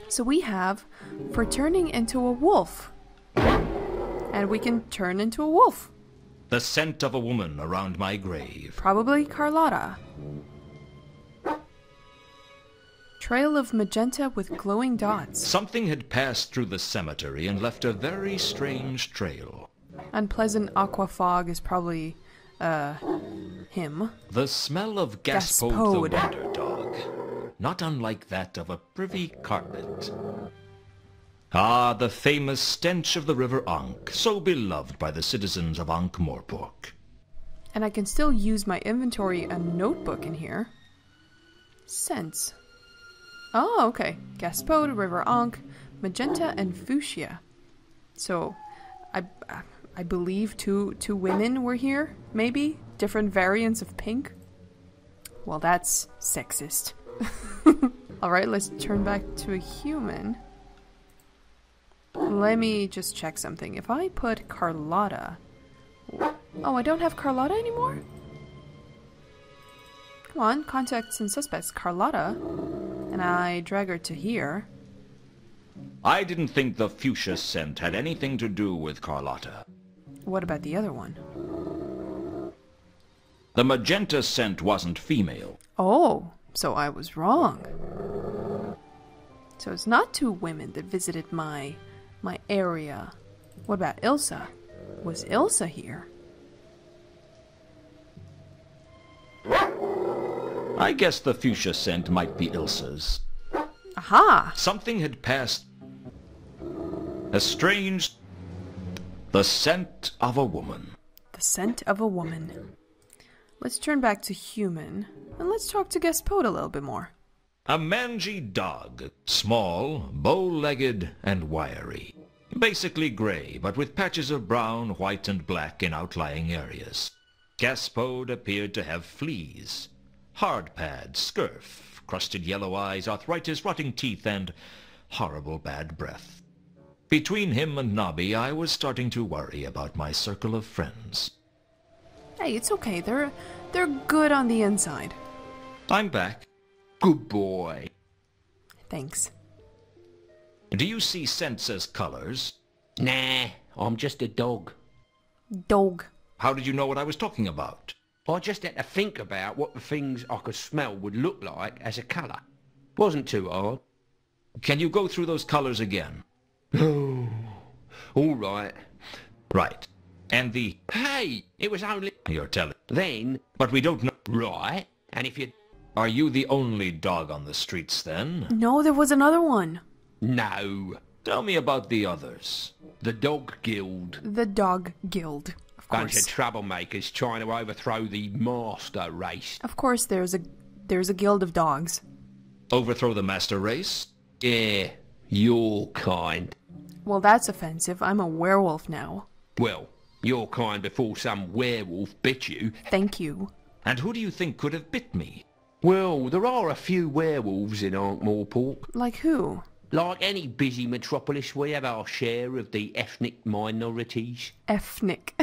[SPEAKER 2] So we have for turning into a wolf. And we can turn into a wolf.
[SPEAKER 1] The scent of a woman around my grave.
[SPEAKER 2] Probably Carlotta. Trail of magenta with glowing dots.
[SPEAKER 1] Something had passed through the cemetery and left a very strange trail.
[SPEAKER 2] Unpleasant aqua fog is probably, him.
[SPEAKER 1] The smell of Gaspode
[SPEAKER 2] Gaspode.
[SPEAKER 1] the Wonder Dog. Not unlike that of a privy carpet. Ah, the famous stench of the river Ankh, so beloved by the citizens of Ankh-Morpork.
[SPEAKER 2] And I can still use my inventory and notebook in here. Scents. Oh, okay. Gaspode, River Ankh, Magenta, and Fuchsia. So, I believe two women were here, maybe? Different variants of pink? Well, that's sexist. Alright, let's turn back to a human. Let me just check something. If I put Carlotta... Oh, I don't have Carlotta anymore? Come on, contacts and suspects. Carlotta. And I drag her to here.
[SPEAKER 1] I didn't think the fuchsia scent had anything to do with Carlotta.
[SPEAKER 2] What about the other one?
[SPEAKER 1] The magenta scent wasn't female.
[SPEAKER 2] Oh, so I was wrong. So it's not two women that visited my area. What about Ilsa? Was Ilsa here?
[SPEAKER 1] I guess the fuchsia scent might be Ilsa's.
[SPEAKER 2] Aha!
[SPEAKER 1] Something had passed. A strange... The scent of a woman.
[SPEAKER 2] The scent of a woman. Let's turn back to human, and let's talk to Gaspode a little bit more.
[SPEAKER 1] A mangy dog. Small, bow-legged, and wiry. Basically grey, but with patches of brown, white, and black in outlying areas. Gaspode appeared to have fleas. Hardpad, scurf, crusted yellow eyes, arthritis, rotting teeth, and horrible bad breath. Between him and Nobby, I was starting to worry about my circle of friends.
[SPEAKER 2] Hey, it's okay. They're good on the inside.
[SPEAKER 1] I'm back.
[SPEAKER 3] Good boy.
[SPEAKER 2] Thanks.
[SPEAKER 1] Do you see scents as colors?
[SPEAKER 3] Nah, I'm just a dog.
[SPEAKER 2] Dog.
[SPEAKER 1] How did you know what I was talking about?
[SPEAKER 3] I just had to think about what the things I could smell would look like as a colour. Wasn't too hard.
[SPEAKER 1] Can you go through those colors again?
[SPEAKER 3] Oh, all right.
[SPEAKER 1] Right. And the...
[SPEAKER 3] Hey, it was only...
[SPEAKER 1] You're telling...
[SPEAKER 3] Then...
[SPEAKER 1] But we don't know...
[SPEAKER 3] Right, and if you...
[SPEAKER 1] Are you the only dog on the streets, then?
[SPEAKER 2] No, there was another one.
[SPEAKER 3] No.
[SPEAKER 1] Tell me about the others.
[SPEAKER 3] The Dog Guild.
[SPEAKER 2] The Dog Guild. Of
[SPEAKER 3] Bunch
[SPEAKER 2] course.
[SPEAKER 3] of troublemakers trying to overthrow the master race.
[SPEAKER 2] Of course there's a guild of dogs.
[SPEAKER 1] Overthrow the master race?
[SPEAKER 3] Yeah, your kind.
[SPEAKER 2] Well, that's offensive. I'm a werewolf now.
[SPEAKER 3] Well, your kind before some werewolf bit you.
[SPEAKER 2] Thank you.
[SPEAKER 1] And who do you think could have bit me?
[SPEAKER 3] Well, there are a few werewolves in Ankh-Morpork.
[SPEAKER 2] Like who?
[SPEAKER 3] Like any busy metropolis, we have our share of the ethnic minorities.
[SPEAKER 2] Ethnic.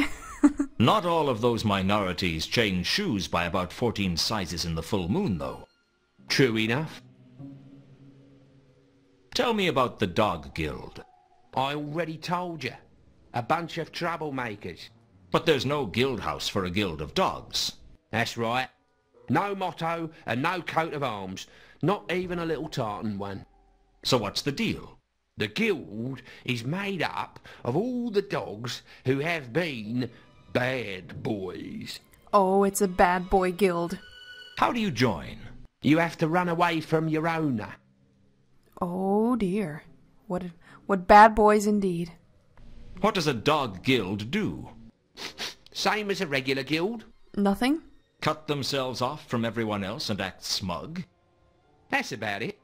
[SPEAKER 1] Not all of those minorities change shoes by about 14 sizes in the full moon, though.
[SPEAKER 3] True enough.
[SPEAKER 1] Tell me about the Dog Guild.
[SPEAKER 3] I already told you. A bunch of troublemakers.
[SPEAKER 1] But there's no guild house for a guild of dogs.
[SPEAKER 3] That's right. No motto and no coat of arms. Not even a little tartan one.
[SPEAKER 1] So what's the deal?
[SPEAKER 3] The guild is made up of all the dogs who have been bad boys.
[SPEAKER 2] Oh, it's a bad boy guild.
[SPEAKER 1] How do you join?
[SPEAKER 3] You have to run away from your owner.
[SPEAKER 2] Oh dear. What bad boys indeed.
[SPEAKER 1] What does a dog guild do?
[SPEAKER 3] Same as a regular guild.
[SPEAKER 2] Nothing?
[SPEAKER 1] Cut themselves off from everyone else and act smug?
[SPEAKER 3] That's about it.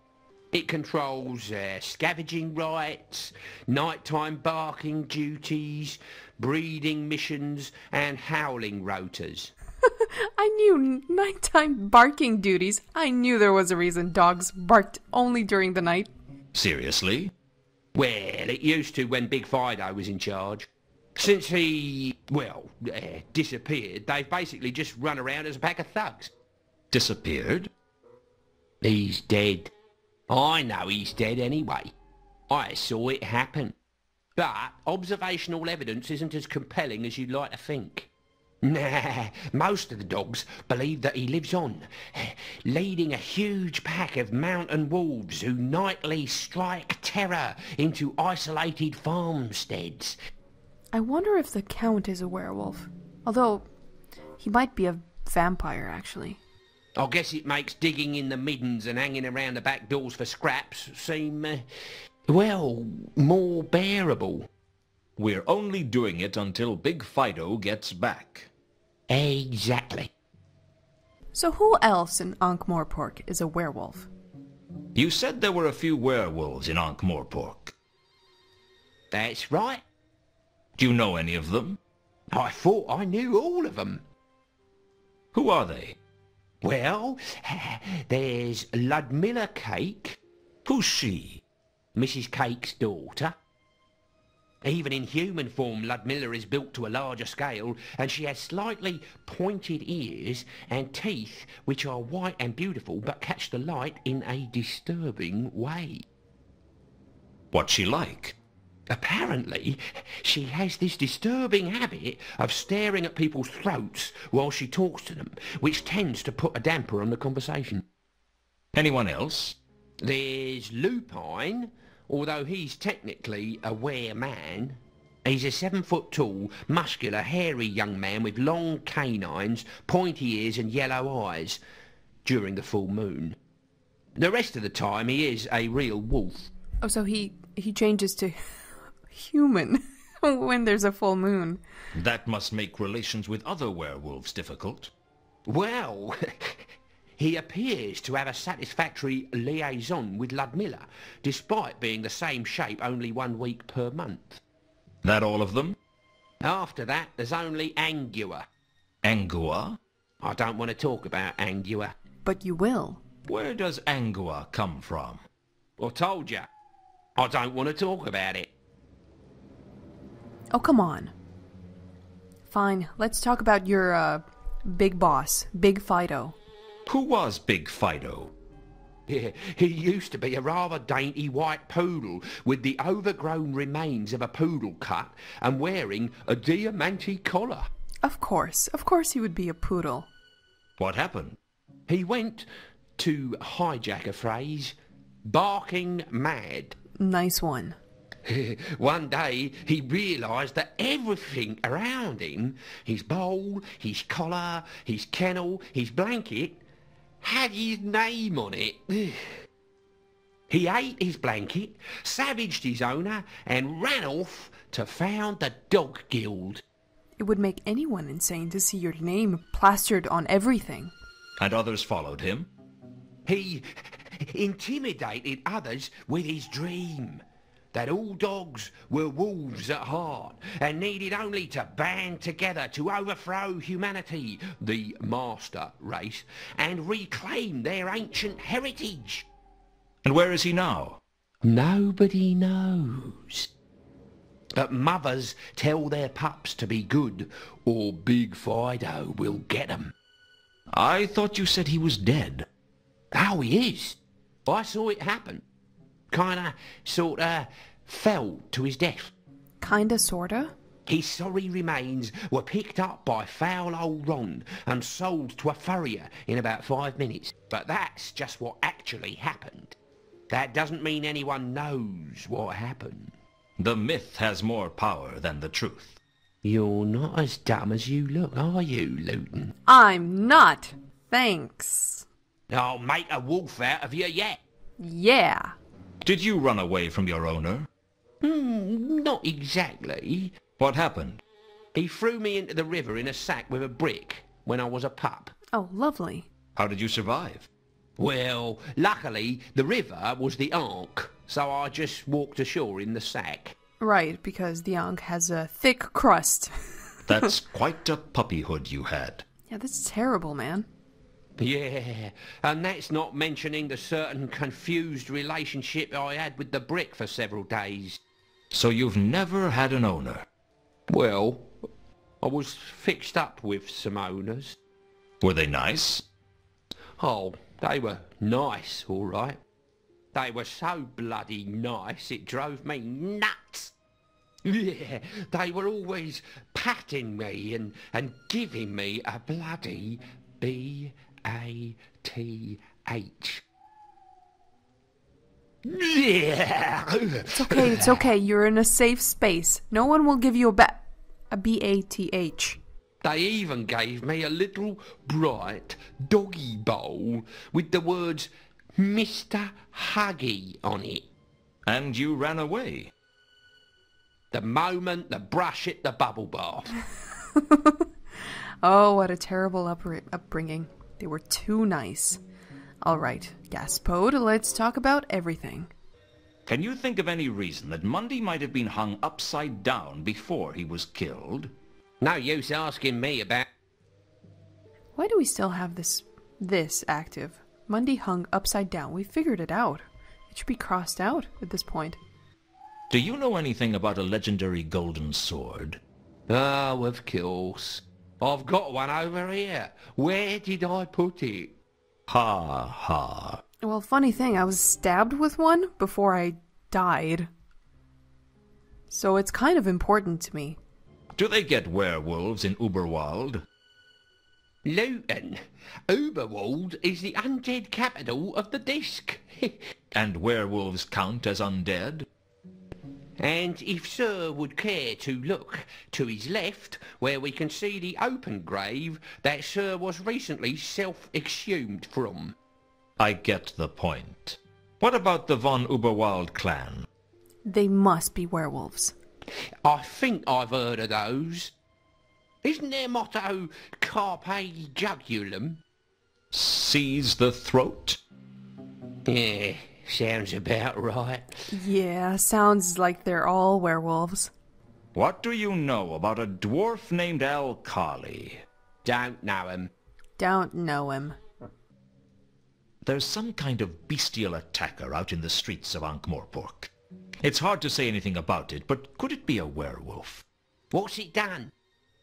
[SPEAKER 3] It controls scavenging rights, nighttime barking duties, breeding missions, and howling rotas.
[SPEAKER 2] I knew nighttime barking duties. I knew there was a reason dogs barked only during the night.
[SPEAKER 1] Seriously?
[SPEAKER 3] Well, it used to when Big Fido was in charge. Since he, disappeared, they've basically just run around as a pack of thugs.
[SPEAKER 1] Disappeared?
[SPEAKER 3] He's dead. I know he's dead anyway. I saw it happen. But observational evidence isn't as compelling as you'd like to think. Nah, most of the dogs believe that he lives on, leading a huge pack of mountain wolves who nightly strike terror into isolated farmsteads.
[SPEAKER 2] I wonder if the Count is a werewolf. Although, he might be a vampire, actually.
[SPEAKER 3] I guess it makes digging in the middens and hanging around the back doors for scraps seem, more bearable.
[SPEAKER 1] We're only doing it until Big Fido gets back.
[SPEAKER 3] Exactly.
[SPEAKER 2] So who else in Ankh-Morpork is a werewolf?
[SPEAKER 1] You said there were a few werewolves in Ankh-Morpork.
[SPEAKER 3] That's right.
[SPEAKER 1] Do you know any of them?
[SPEAKER 3] I thought I knew all of them.
[SPEAKER 1] Who are they?
[SPEAKER 3] Well, there's Ludmilla Cake.
[SPEAKER 1] Who's she?
[SPEAKER 3] Mrs. Cake's daughter. Even in human form, Ludmilla is built to a larger scale, and she has slightly pointed ears and teeth which are white and beautiful but catch the light in a disturbing way.
[SPEAKER 1] What's she like?
[SPEAKER 3] Apparently, she has this disturbing habit of staring at people's throats while she talks to them, which tends to put a damper on the conversation.
[SPEAKER 1] Anyone else?
[SPEAKER 3] There's Lupine, although he's technically a were-man. He's a 7-foot-tall, muscular, hairy young man with long canines, pointy ears and yellow eyes during the full moon. The rest of the time he is a real wolf.
[SPEAKER 2] Oh, so he changes to human when there's a full moon.
[SPEAKER 1] That must make relations with other werewolves difficult.
[SPEAKER 3] Well, he appears to have a satisfactory liaison with Ludmilla, despite being the same shape only 1 week per month.
[SPEAKER 1] That all of them?
[SPEAKER 3] After that, there's only Angua.
[SPEAKER 1] Angua?
[SPEAKER 3] I don't want to talk about Angua.
[SPEAKER 2] But you will.
[SPEAKER 1] Where does Angua come from?
[SPEAKER 3] I told you. I don't want to talk about it.
[SPEAKER 2] Oh, come on. Fine, let's talk about your, big boss, Big Fido.
[SPEAKER 1] Who was Big Fido?
[SPEAKER 3] He used to be a rather dainty white poodle with the overgrown remains of a poodle cut and wearing a diamante collar.
[SPEAKER 2] Of course he would be a poodle.
[SPEAKER 1] What happened?
[SPEAKER 3] He went, to hijack a phrase, barking mad.
[SPEAKER 2] Nice one.
[SPEAKER 3] One day he realised that everything around him, his bowl, his collar, his kennel, his blanket, had his name on it. He ate his blanket, savaged his owner, and ran off to found the Dog Guild.
[SPEAKER 2] It would make anyone insane to see your name plastered on everything.
[SPEAKER 1] And others followed him?
[SPEAKER 3] He intimidated others with his dream that all dogs were wolves at heart and needed only to band together to overthrow humanity, the master race, and reclaim their ancient heritage.
[SPEAKER 1] And where is he now?
[SPEAKER 3] Nobody knows. But mothers tell their pups to be good, or Big Fido will get them.
[SPEAKER 1] I thought you said he was dead.
[SPEAKER 3] Oh, he is. I saw it happen. Sorta fell to his death.
[SPEAKER 2] Kinda, sorta?
[SPEAKER 3] His sorry remains were picked up by foul old Ron and sold to a furrier in about 5 minutes. But that's just what actually happened. That doesn't mean anyone knows what happened.
[SPEAKER 1] The myth has more power than the truth.
[SPEAKER 3] You're not as dumb as you look, are you, Luton?
[SPEAKER 2] I'm not. Thanks.
[SPEAKER 3] I'll make a wolf out of you yet.
[SPEAKER 2] Yeah.
[SPEAKER 1] Did you run away from your owner?
[SPEAKER 3] Not exactly.
[SPEAKER 1] What happened?
[SPEAKER 3] He threw me into the river in a sack with a brick when I was a pup.
[SPEAKER 2] Oh, lovely.
[SPEAKER 1] How did you survive?
[SPEAKER 3] Well, luckily, the river was the Ankh, so I just walked ashore in the sack.
[SPEAKER 2] Right, because the Ankh has a thick crust.
[SPEAKER 1] That's quite a puppyhood you had.
[SPEAKER 2] Yeah, that's terrible, man.
[SPEAKER 3] Yeah, and that's not mentioning the certain confused relationship I had with the brick for several days.
[SPEAKER 1] So you've never had an owner?
[SPEAKER 3] Well, I was fixed up with some owners.
[SPEAKER 1] Were they nice?
[SPEAKER 3] Oh, they were nice, all right. They were so bloody nice it drove me nuts. Yeah, they were always patting me and giving me a bloody B-A-T-H. Yeah.
[SPEAKER 2] It's okay. You're in a safe space. No one will give you a B-A-T-H.
[SPEAKER 3] They even gave me a little bright doggy bowl with the words Mr. Huggy on it.
[SPEAKER 1] And you ran away?
[SPEAKER 3] The moment the brush hit the bubble bath.
[SPEAKER 2] Oh, what a terrible upbringing. They were too nice. All right, Gaspode, let's talk about everything.
[SPEAKER 1] Can you think of any reason that Mundy might have been hung upside down before he was killed?
[SPEAKER 3] No use asking me about...
[SPEAKER 2] Why do we still have this active? Mundy hung upside down. We figured it out. It should be crossed out at this point.
[SPEAKER 1] Do you know anything about a legendary golden sword?
[SPEAKER 3] Oh, of course. I've got one over here. Where did I put it?
[SPEAKER 1] Ha ha.
[SPEAKER 2] Well, funny thing, I was stabbed with one before I died. So it's kind of important to me.
[SPEAKER 1] Do they get werewolves in Uberwald?
[SPEAKER 3] Luton, Uberwald is the undead capital of the Disc.
[SPEAKER 1] And werewolves count as undead?
[SPEAKER 3] And if Sir would care to look to his left, where we can see the open grave that Sir was recently self-exhumed from.
[SPEAKER 1] I get the point. What about the von Uberwald clan?
[SPEAKER 2] They must be werewolves.
[SPEAKER 3] I think I've heard of those. Isn't their motto Carpe Jugulum?
[SPEAKER 1] Seize the throat?
[SPEAKER 3] Yeah, sounds about right.
[SPEAKER 2] Yeah, sounds like they're all werewolves.
[SPEAKER 1] What do you know about a dwarf named Alkali?
[SPEAKER 3] Don't know him.
[SPEAKER 2] Don't know him.
[SPEAKER 1] There's some kind of bestial attacker out in the streets of Ankh-Morpork. It's hard to say anything about it, but could it be a werewolf?
[SPEAKER 3] What's it done?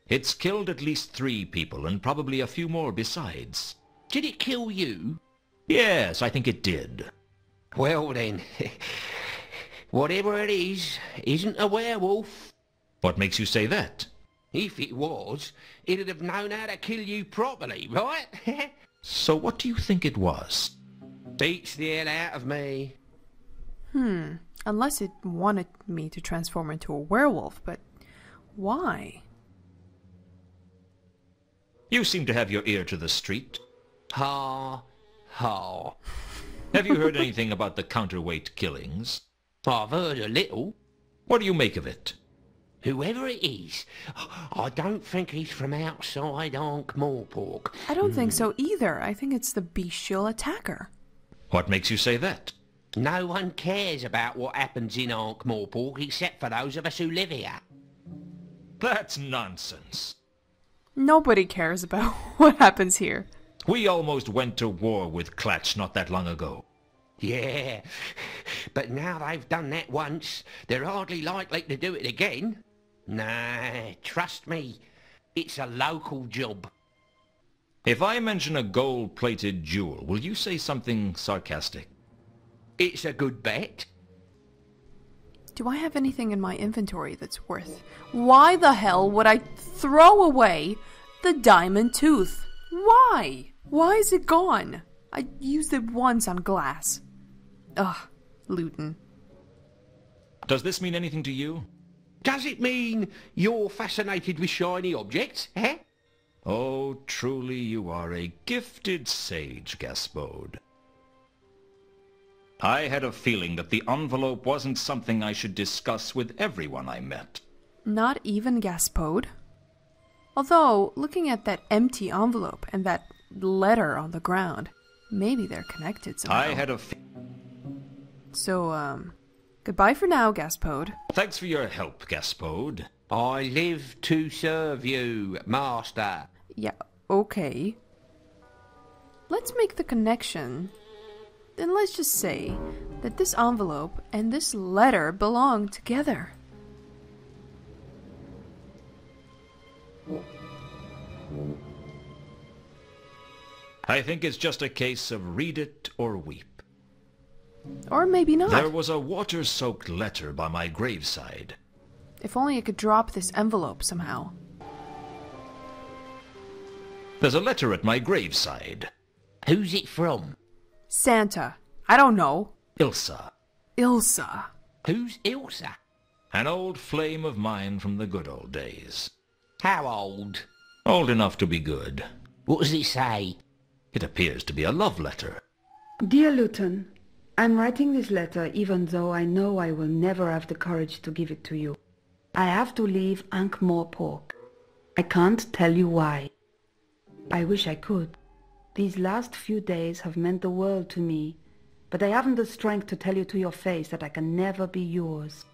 [SPEAKER 1] It's killed at least 3 people, and probably a few more besides.
[SPEAKER 3] Did it kill you?
[SPEAKER 1] Yes, I think it did.
[SPEAKER 3] Well then, whatever it is, isn't a werewolf.
[SPEAKER 1] What makes you say that?
[SPEAKER 3] If it was, it'd have known how to kill you properly, right?
[SPEAKER 1] So what do you think it was?
[SPEAKER 3] Beats the hell out of me.
[SPEAKER 2] Unless it wanted me to transform into a werewolf, but why?
[SPEAKER 1] You seem to have your ear to the street.
[SPEAKER 3] Ha, ha.
[SPEAKER 1] Have you heard anything about the counterweight killings?
[SPEAKER 3] I've heard a little.
[SPEAKER 1] What do you make of it?
[SPEAKER 3] Whoever it is, I don't think he's from outside Ankh-Morpork.
[SPEAKER 2] I don't think so either. I think it's the bestial attacker.
[SPEAKER 1] What makes you say that?
[SPEAKER 3] No one cares about what happens in Ankh-Morpork except for those of us who live here.
[SPEAKER 1] That's nonsense.
[SPEAKER 2] Nobody cares about what happens here.
[SPEAKER 1] We almost went to war with Klatch not that long ago.
[SPEAKER 3] Yeah, but now they've done that once, they're hardly likely to do it again. Nah, trust me, it's a local job.
[SPEAKER 1] If I mention a gold-plated jewel, will you say something sarcastic?
[SPEAKER 3] It's a good bet.
[SPEAKER 2] Do I have anything in my inventory that's worth? Why the hell would I throw away the diamond tooth? Why? Why is it gone? I used it once on glass. Ugh, Luton.
[SPEAKER 1] Does this mean anything to you?
[SPEAKER 3] Does it mean you're fascinated with shiny objects, eh?
[SPEAKER 1] Oh, truly you are a gifted sage, Gaspode. I had a feeling that the envelope wasn't something I should discuss with everyone I met.
[SPEAKER 2] Not even Gaspode? Although, looking at that empty envelope and that letter on the ground, maybe they're connected somehow.
[SPEAKER 1] I had a
[SPEAKER 2] So, goodbye for now, Gaspode.
[SPEAKER 1] Thanks for your help, Gaspode.
[SPEAKER 3] I live to serve you, master.
[SPEAKER 2] Yeah, okay. Let's make the connection. Then let's just say that this envelope and this letter belong together.
[SPEAKER 1] I think it's just a case of read it or weep.
[SPEAKER 2] Or maybe not.
[SPEAKER 1] There was a water-soaked letter by my graveside.
[SPEAKER 2] If only I could drop this envelope somehow.
[SPEAKER 1] There's a letter at my graveside.
[SPEAKER 3] Who's it from?
[SPEAKER 2] Santa. I don't know.
[SPEAKER 1] Ilsa.
[SPEAKER 2] Ilsa.
[SPEAKER 3] Who's Ilsa?
[SPEAKER 1] An old flame of mine from the good old days.
[SPEAKER 3] How old?
[SPEAKER 1] Old enough to be good.
[SPEAKER 3] What does it say?
[SPEAKER 1] It appears to be a love letter.
[SPEAKER 5] Dear Luton, I'm writing this letter even though I know I will never have the courage to give it to you. I have to leave Ankh-Morpork. I can't tell you why. I wish I could. These last few days have meant the world to me, but I haven't the strength to tell you to your face that I can never be yours.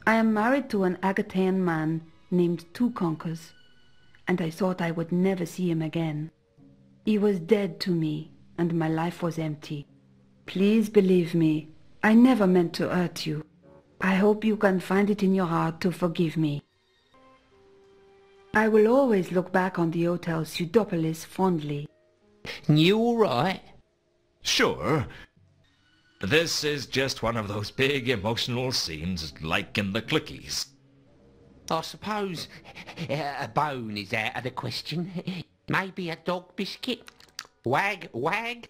[SPEAKER 5] I am married to an Agatean man named Two Conkers, and I thought I would never see him again. He was dead to me, and my life was empty. Please believe me, I never meant to hurt you. I hope you can find it in your heart to forgive me. I will always look back on the Hotel Pseudopolis fondly.
[SPEAKER 3] You all right?
[SPEAKER 1] Sure. This is just one of those big emotional scenes like in the Clickies.
[SPEAKER 3] I suppose a bone is out of the question. Maybe a dog biscuit? Wag, wag?